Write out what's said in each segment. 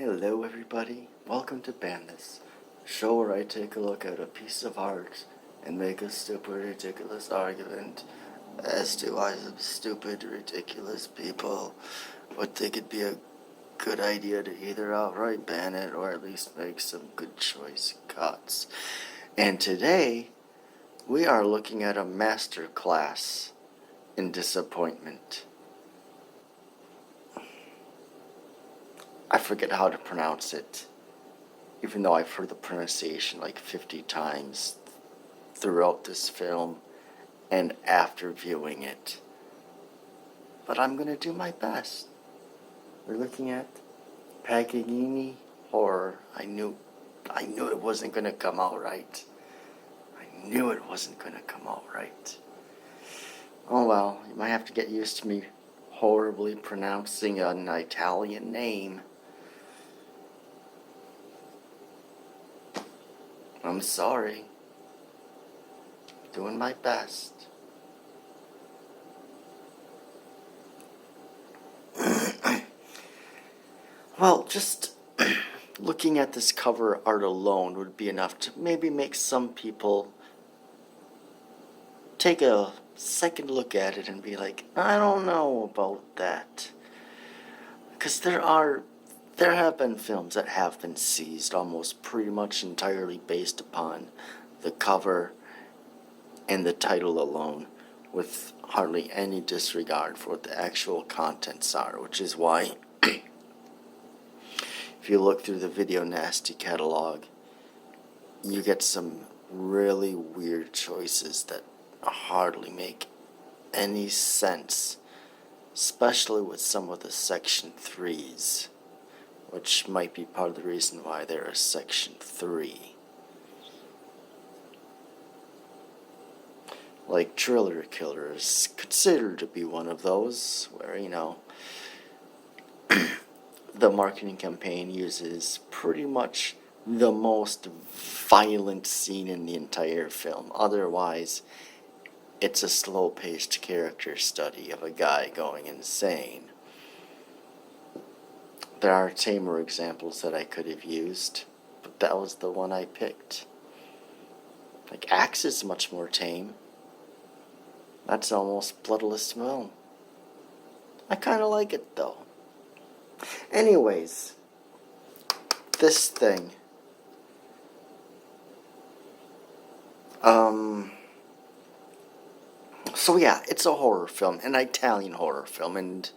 Hello everybody, welcome to Ban This, a show where I take a look at a piece of art and make a stupid, ridiculous argument as to why some stupid, ridiculous people would think it'd be a good idea to either outright ban it or at least make some good choice cuts. And today, we are looking at a master class in disappointment. I forget how to pronounce it, even though I've heard the pronunciation like 50 times throughout this film and after viewing it. But I'm going to do my best. We're looking at Paganini horror. I knew it wasn't going to come out right. I knew it wasn't going to come out right. Oh well, you might have to get used to me horribly pronouncing an Italian name. I'm sorry. Doing my best. Well, just looking at this cover art alone would be enough to maybe make some people take a second look at it and be like, I don't know about that. Because there have been films that have been seized almost pretty much entirely based upon the cover and the title alone, with hardly any disregard for what the actual contents are, which is why if you look through the Video Nasty catalog, you get some really weird choices that hardly make any sense, especially with some of the Section 3s, which might be part of the reason why they're a Section 3. Like Driller Killer is considered to be one of those, where, the marketing campaign uses pretty much the most violent scene in the entire film. Otherwise, it's a slow-paced character study of a guy going insane. There are tamer examples that I could have used, but that was the one I picked. Like Axe is much more tame. That's almost bloodless film. I kind of like it though. Anyways, this thing. So yeah, it's a horror film, an Italian horror film, and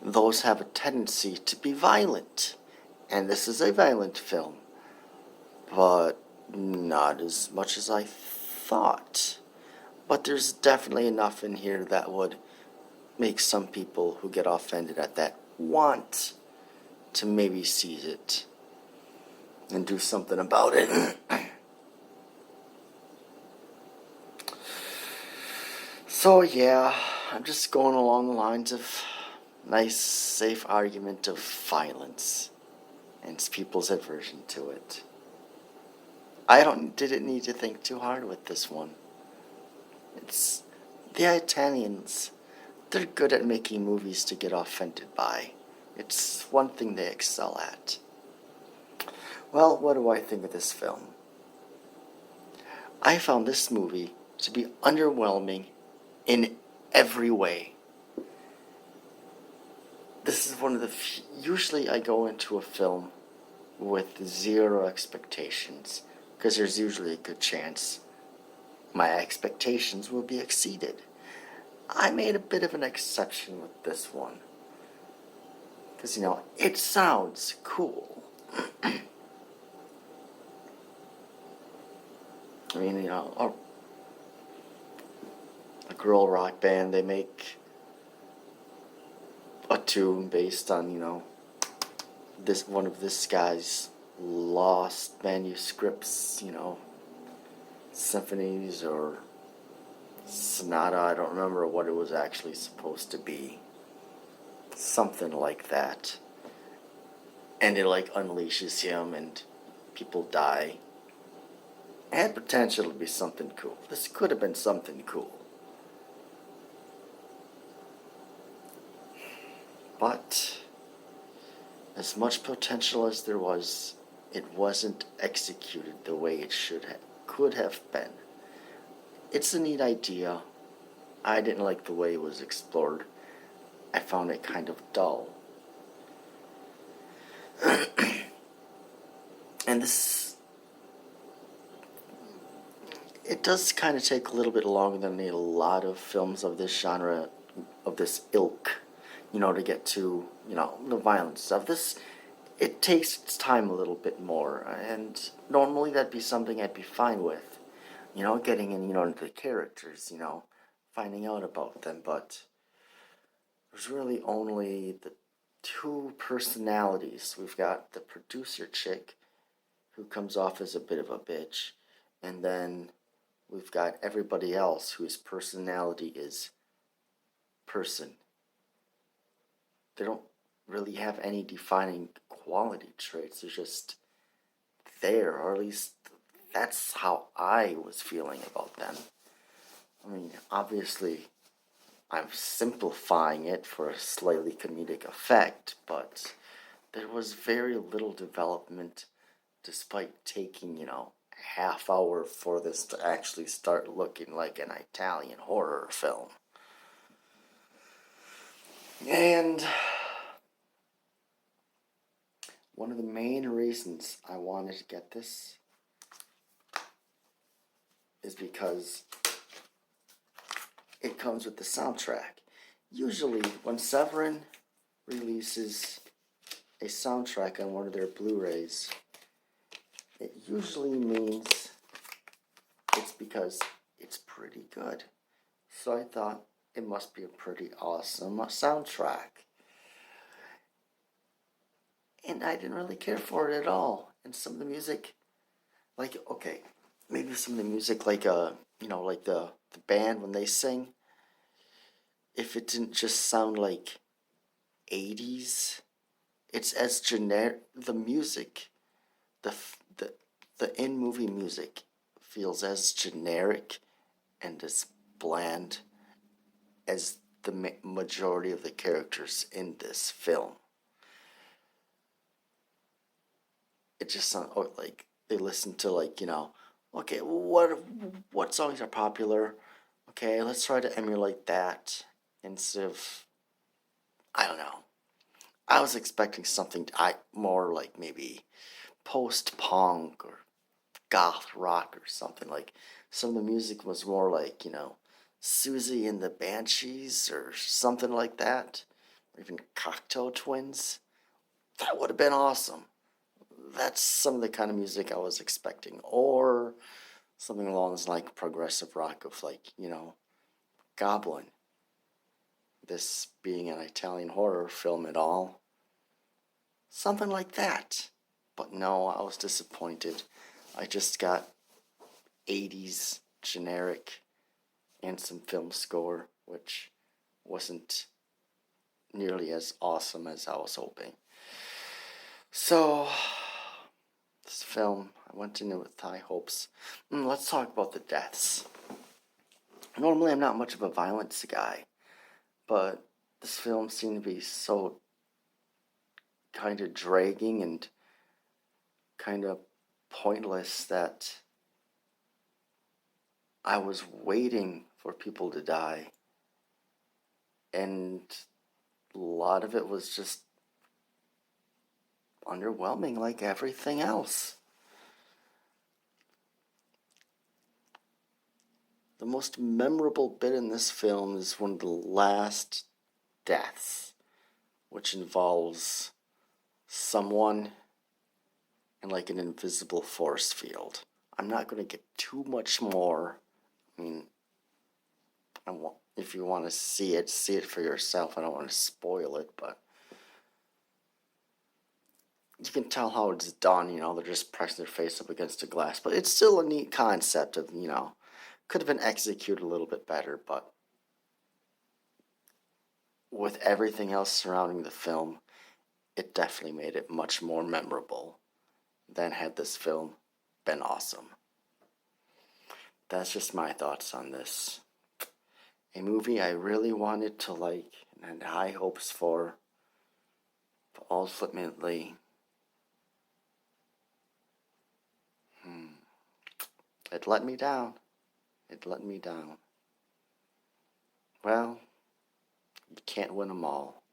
those have a tendency to be violent. And this is a violent film, but not as much as I thought. But there's definitely enough in here that would make some people who get offended at that want to maybe seize it and do something about it. So yeah, I'm just going along the lines of nice, safe argument of violence and people's aversion to it. I didn't need to think too hard with this one. It's the Italians. They're good at making movies to get offended by. It's one thing they excel at. Well, what do I think of this film? I found this movie to be underwhelming in every way. This is one of the usually I go into a film with zero expectations, because there's usually a good chance my expectations will be exceeded. I made a bit of an exception with this one, because it sounds cool. I mean, a girl rock band, they make a tune based on, this one of this guy's lost manuscripts, symphonies or sonata. I don't remember what it was actually supposed to be. Something like that. And it unleashes him and people die. It had potential to be something cool. This could have been something cool. But as much potential as there was, it wasn't executed the way it could have been. It's a neat idea. I didn't like the way it was explored. I found it kind of dull. And it does kind of take a little bit longer than a lot of films of this genre, of this ilk, to get to, the violence of this. It takes its time a little bit more, and normally that'd be something I'd be fine with, getting in, into the characters, finding out about them, but there's really only the two personalities. We've got the producer chick, who comes off as a bit of a bitch, and then we've got everybody else whose personality is person. They don't really have any defining quality traits. They're just there, or at least that's how I was feeling about them. I mean, obviously, I'm simplifying it for a slightly comedic effect, but there was very little development despite taking, half hour for this to actually start looking like an Italian horror film. And one of the main reasons I wanted to get this is because it comes with the soundtrack. Usually, when Severin releases a soundtrack on one of their Blu-rays, it usually means it's because it's pretty good. So I thought it must be a pretty awesome soundtrack. And I didn't really care for it at all. And some of the music, maybe some of the music like the band when they sing, if it didn't just sound like 80s, it's as generic. The music, the in-movie music feels as generic and as bland as the majority of the characters in this film. It just sounds like they listen to okay, what songs are popular? Okay, let's try to emulate that instead of, I don't know. I was expecting something more like maybe post-punk or goth rock or something. Like some of the music was more like, Susie and the Banshees or something like that. Or even Cocteau Twins. That would have been awesome. That's some of the kind of music I was expecting. Or something along those like progressive rock of Goblin. This being an Italian horror film at all. Something like that. But no, I was disappointed. I just got 80s generic and some film score, which wasn't nearly as awesome as I was hoping. So, this film, I went into it with high hopes. Let's talk about the deaths. Normally, I'm not much of a violence guy, but this film seemed to be so kind of dragging and kind of pointless that I was waiting for people to die, and a lot of it was just underwhelming like everything else. The most memorable bit in this film is one of the last deaths, which involves someone in an invisible force field. I'm not going to get too much more. I mean, if you want to see it for yourself. I don't want to spoil it, but you can tell how it's done. They're just pressing their face up against a glass, but it's still a neat concept of, could have been executed a little bit better, but with everything else surrounding the film, it definitely made it much more memorable than had this film been awesome. That's just my thoughts on this. A movie I really wanted to like and had high hopes for, ultimately, it let me down. It let me down. Well, you can't win them all.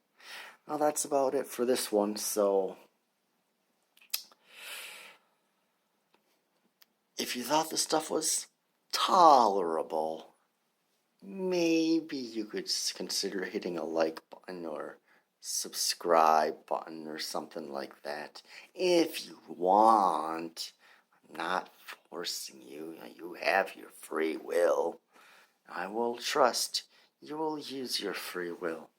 Well, that's about it for this one. So, if you thought this stuff was tolerable, maybe you could consider hitting a like button or subscribe button or something like that. If you want, I'm not forcing you. You have your free will. I will trust you will use your free will.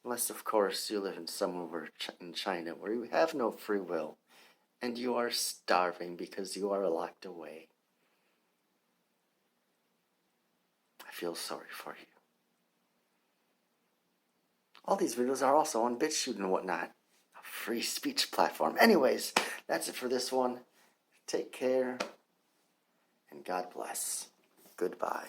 Unless, of course, you live in somewhere in China where you have no free will and you are starving because you are locked away. I feel sorry for you. All these videos are also on BitChute and whatnot, a free speech platform. Anyways, that's it for this one. Take care, and God bless. Goodbye.